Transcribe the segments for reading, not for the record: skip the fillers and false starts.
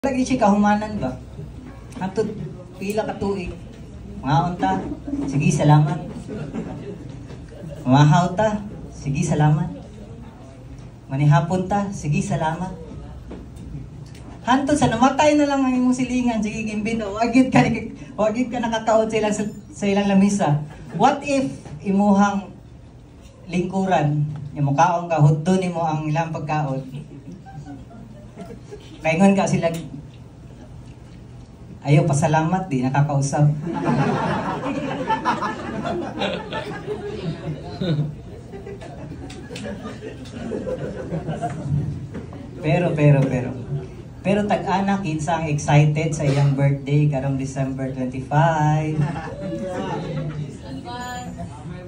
Lagi siya kahumanan ba? Atod pila ka tuig. Mga ta, sige salamat. Mahaw ta, sige salamat. Manihapon ta, sige salamat. Hantod sa namatay na lang ang imong silingan, sige gimbino, wagid ka nakakaot sa ilang lamisa. What if imuhang lingkuran, yung kaon ka, huddo nimo ang ilang pagkaon. Kaingon ka sila, ayaw pasalamat, di nakakausap. Pero tag-ana kinsa ang excited sa iyang birthday karong December 25.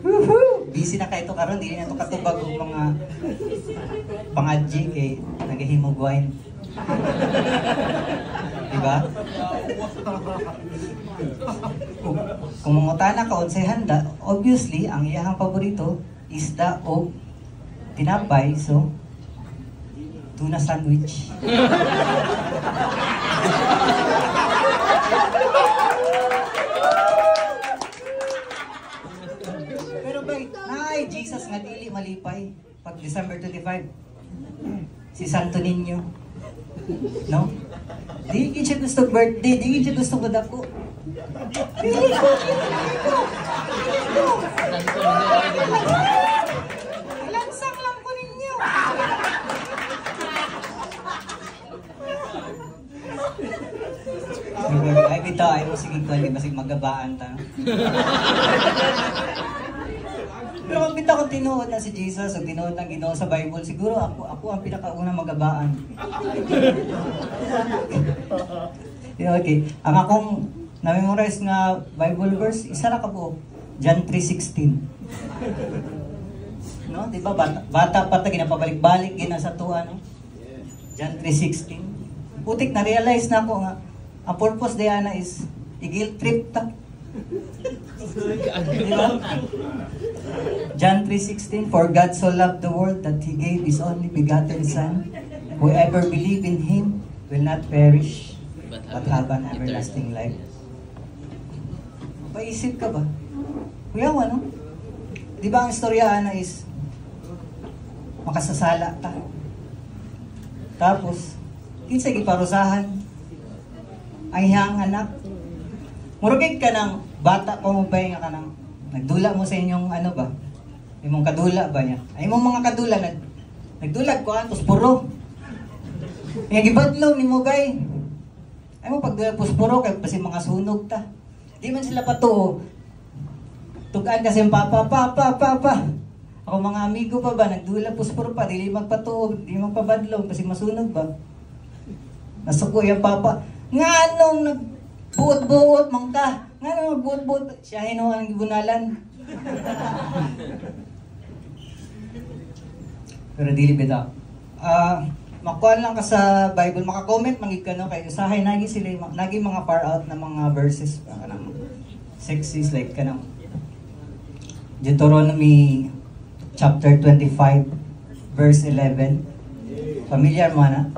Woohoo! Busy na kayo karon, di na to katubag og mga pangadji kay nagahimog wine. Diba? Kung mangutana ka unsay handa, obviously ang iyahang paborito isda o tinapay, so tuna sandwich. Pero bay, nay, Jesus nga dili malipay pag December 25. Si Santo Niño. No? Di siya gusto birthday, di siya gusto madako. Pili ko. Lansang lang ko ninyo. Ay, bitaw, ay mo sige ko, masig magabaan ta. Pero kung bitaw ko tinuod na si Jesus o tinuod ng Ginoo sa Bible, siguro ako ang pinakaunang magabaan. Okay. Ang akong na-memorize nga Bible verse, isa ra ka po, John 3:16. No, di ba bata pa ta ginapabalik-balik gina sa tuwa, no? John 3:16. Putik na realize na ako nga ang purpose diana is i-guilt trip ta. Diba? John 3:16, for God so loved the world that He gave His only begotten Son. Whoever believe in Him will not perish, but have an everlasting life. Paisip ka ba? Kuyaw, ano? Di ba ang istorya na is makasasala ka? Tapos, kinsa giparusahan ang iyang anak. Murugig ka ng bata pa mo ba nga ka ng nagdula mo sa inyong ano ba? Imong kadula ba niya? Ay imong mga kadula nagdulag ko antos puro. Nga gibadlong nimo gay. Ay mo pagdula puspuro kay basi mga sunog ta. Di man sila patuo. Tugan kasi papa. Ako mga amigo pa ba nagdula puspuro pa dili magpatuo, di magpabadlong kasi masunog ba. Nasuko yung papa. Nga anong nagbuot-buot man ka? Nga anong nagbuot-buot? Siya hino ang gibunalan. Pero dili bitaw. Makuha lang ka sa Bible, maka-comment mangig ka no kay usahay nagi sila nagi mga far out na mga verses kanang sexes like kanang Deuteronomy chapter 25 verse 11. Familiar mo na?